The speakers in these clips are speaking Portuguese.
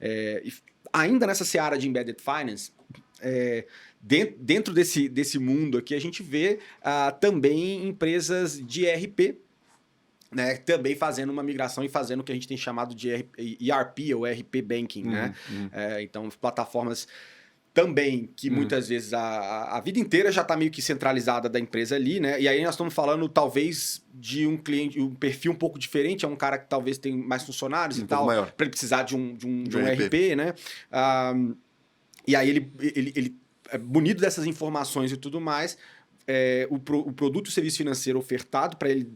E ainda nessa seara de Embedded Finance, dentro desse mundo aqui, a gente vê também empresas de ERP, né, também fazendo uma migração e fazendo o que a gente tem chamado de ERP ou ERP Banking, né? Então, plataformas também que muitas vezes a vida inteira já está meio que centralizada da empresa ali, né? E aí nós estamos falando talvez de um cliente, um perfil um pouco diferente, é um cara que talvez tem mais funcionários e tal, para ele precisar de um ERP, né? E aí ele munido dessas informações e tudo mais, o produto e o serviço financeiro ofertado para ele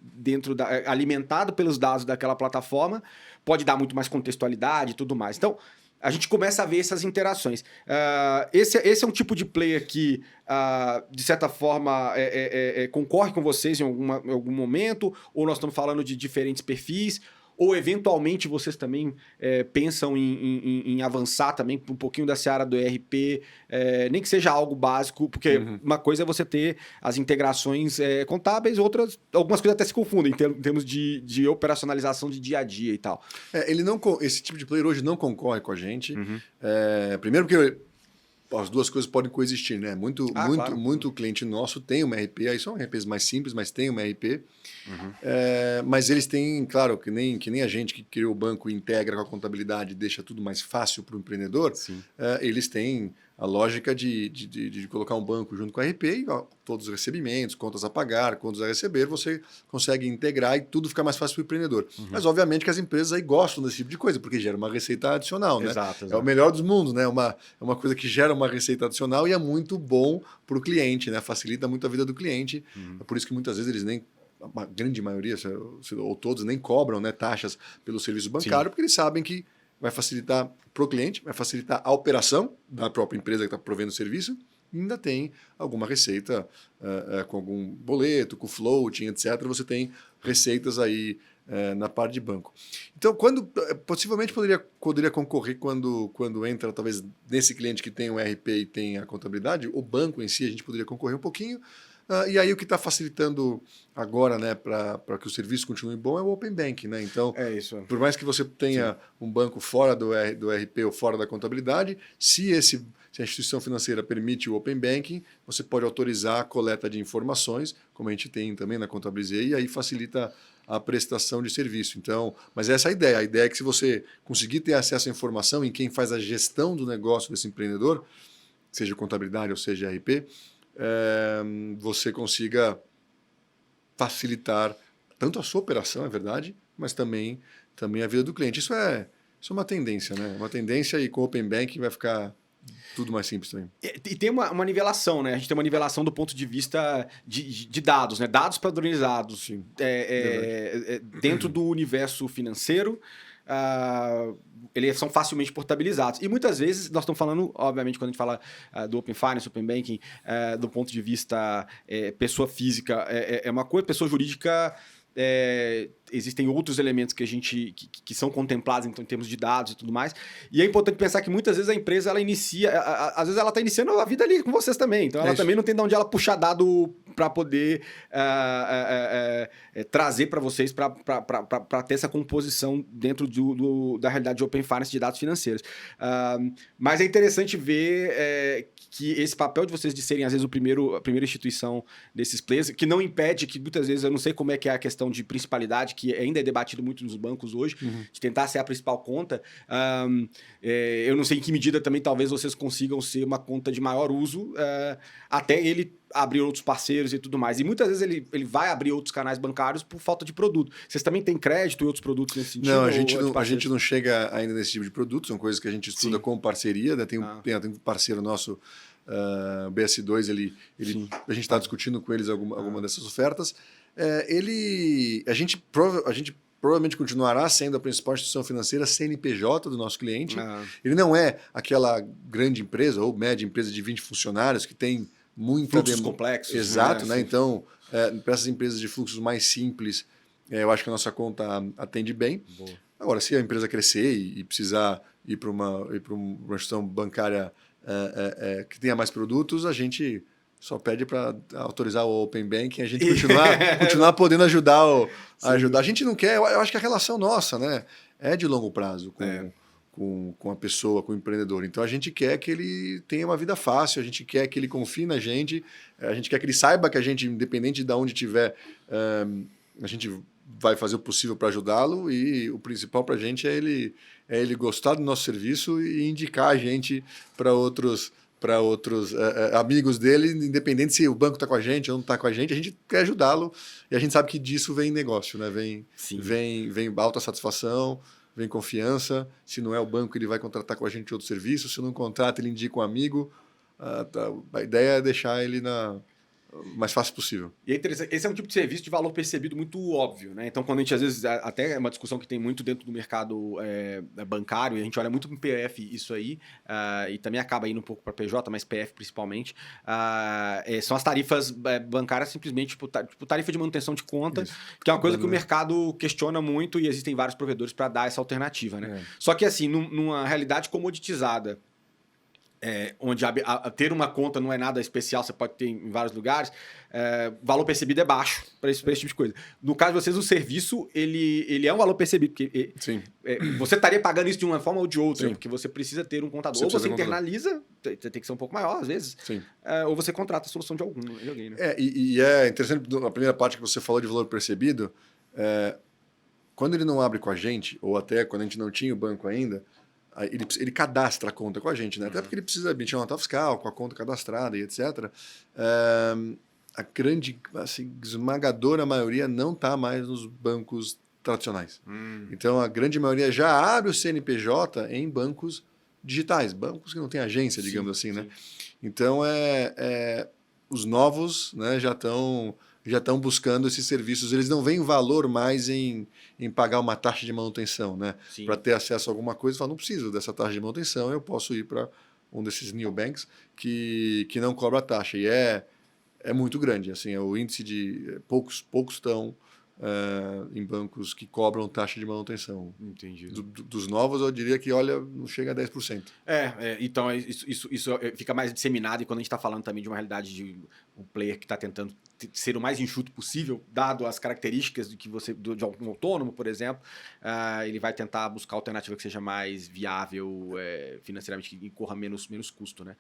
alimentado pelos dados daquela plataforma, pode dar muito mais contextualidade e tudo mais. Então, a gente começa a ver essas interações. Esse é um tipo de player que, de certa forma, concorre com vocês em algum momento, ou nós estamos falando de diferentes perfis, ou eventualmente vocês também pensam em avançar também um pouquinho da seara do ERP, nem que seja algo básico, porque uma coisa é você ter as integrações contábeis, algumas coisas até se confundem em termos de operacionalização de dia a dia e tal. Esse tipo de player hoje não concorre com a gente. Primeiro porque as duas coisas podem coexistir, né? Claro. Muito cliente nosso tem uma ERP, aí são ERPs mais simples, mas tem uma ERP. Mas eles têm, claro, que nem a gente que criou o banco integra com a contabilidade e deixa tudo mais fácil para o empreendedor, eles têm a lógica de colocar um banco junto com a ERP e todos os recebimentos, contas a pagar, contas a receber, você consegue integrar e tudo fica mais fácil para o empreendedor. Mas, obviamente, que as empresas aí gostam desse tipo de coisa, porque gera uma receita adicional, né? Exato. É o melhor dos mundos, né? É uma coisa que gera uma receita adicional e é muito bom para o cliente, né? Facilita muito a vida do cliente. É por isso que muitas vezes eles nem... A grande maioria, ou todos, nem cobram, né, taxas pelo serviço bancário, porque eles sabem que vai facilitar para o cliente, vai facilitar a operação da própria empresa que está provendo o serviço, e ainda tem alguma receita com algum boleto, com floating, etc. Você tem receitas aí na parte de banco. Então, possivelmente poderia concorrer quando entra, talvez, nesse cliente que tem o ERP e tem a contabilidade, o banco em si a gente poderia concorrer um pouquinho. E aí o que está facilitando agora, né, para que o serviço continue bom é o Open Banking, né? Então, por mais que você tenha um banco fora do ERP ou fora da contabilidade, se a instituição financeira permite o Open Banking, você pode autorizar a coleta de informações, como a gente tem também na Contabilizei, e aí facilita a prestação de serviço. Então, mas essa é a ideia. A ideia é que se você conseguir ter acesso à informação em quem faz a gestão do negócio desse empreendedor, seja contabilidade ou seja ERP, você consiga facilitar tanto a sua operação, é verdade, mas também a vida do cliente. Isso é uma tendência, né? Uma tendência, e com o Open Banking vai ficar tudo mais simples também. E tem uma nivelação, né? A gente tem uma nivelação do ponto de vista de dados, né? Dados padronizados dentro do universo financeiro. Eles são facilmente portabilizados. E muitas vezes, nós estamos falando, obviamente, quando a gente fala do Open Finance, Open Banking, do ponto de vista pessoa física, é uma coisa, pessoa jurídica... existem outros elementos que são contemplados então, em termos de dados e tudo mais. E é importante pensar que muitas vezes a empresa ela inicia, às vezes ela está iniciando a vida ali com vocês também. Então ela também não tem de onde ela puxar dado para poder trazer para vocês para ter essa composição dentro da realidade de Open Finance de dados financeiros. Mas é interessante ver que esse papel de vocês de serem, às vezes, a primeira instituição desses players, que não impede que, muitas vezes, eu não sei como é que é a questão de principalidade, que ainda é debatido muito nos bancos hoje, de tentar ser a principal conta. Eu não sei em que medida também, talvez, vocês consigam ser uma conta de maior uso, até ele abrir outros parceiros e tudo mais. E muitas vezes ele vai abrir outros canais bancários por falta de produto. Vocês também têm crédito e outros produtos nesse sentido? Não, a gente não chega ainda nesse tipo de produto, são coisas que a gente estuda com parceria, né? Tem um parceiro nosso, o BS2, a gente está discutindo com eles alguma dessas ofertas. A gente provavelmente continuará sendo a principal instituição financeira CNPJ do nosso cliente. Ele não é aquela grande empresa ou média empresa de 20 funcionários que tem muita fluxos complexos. Exato, né? Então, para essas empresas de fluxos mais simples, eu acho que a nossa conta atende bem. Boa. Agora, se a empresa crescer e precisar ir para uma instituição bancária que tenha mais produtos, a gente só pede para autorizar o Open Banking, a gente continuar podendo ajudar. A gente não quer, eu acho que a relação nossa, né, é de longo prazo com a pessoa, com o empreendedor. Então a gente quer que ele tenha uma vida fácil, a gente quer que ele confie na gente, a gente quer que ele saiba que a gente, independente de onde estiver, a gente vai fazer o possível para ajudá-lo, e o principal para a gente é ele gostar do nosso serviço e indicar a gente para outros amigos dele, independente se o banco está com a gente ou não está com a gente quer ajudá-lo, e a gente sabe que disso vem negócio, né? Vem alta satisfação, vem confiança. Se não é o banco, ele vai contratar com a gente outro serviço. Se não contrata, ele indica um amigo. A ideia é deixar ele o mais fácil possível. E é interessante, esse é um tipo de serviço de valor percebido muito óbvio, né? Então, quando a gente, às vezes, até é uma discussão que tem muito dentro do mercado bancário, e a gente olha muito no PF isso aí, e também acaba indo um pouco para PJ, mas PF principalmente, são as tarifas bancárias simplesmente, tipo tarifa de manutenção de conta, isso, que é uma coisa que o mercado questiona muito, e existem vários provedores para dar essa alternativa, né? Só que, assim, numa realidade comoditizada, onde ter uma conta não é nada especial, você pode ter em vários lugares, valor percebido é baixo para esse tipo de coisa. No caso de vocês, o serviço, ele é um valor percebido, porque você estaria pagando isso de uma forma ou de outra, porque você precisa ter um contador, ou você internaliza, tem que ser um pouco maior às vezes, ou você contrata a solução de alguém. Né? E é interessante, a primeira parte que você falou de valor percebido, quando ele não abre com a gente, ou até quando a gente não tinha o banco ainda, ele cadastra a conta com a gente, né? Até porque ele precisa emitir uma nota fiscal com a conta cadastrada e etc. A grande, assim, esmagadora maioria não está mais nos bancos tradicionais. Então, a grande maioria já abre o CNPJ em bancos digitais, bancos que não têm agência, digamos assim, né? Então, os novos, né, já estão buscando esses serviços. Eles não veem valor mais em pagar uma taxa de manutenção, né? Para ter acesso a alguma coisa, não preciso dessa taxa de manutenção, eu posso ir para um desses neobanks que não cobra taxa. E é muito grande. Assim, o índice de poucos estão em bancos que cobram taxa de manutenção. Entendi. Dos novos, eu diria que, olha, não chega a 10%. Então, isso fica mais disseminado, e quando a gente está falando também de uma realidade de um player que está tentando ser o mais enxuto possível, dado as características de um autônomo, por exemplo, ele vai tentar buscar alternativa que seja mais viável financeiramente, que incorra menos custo, né?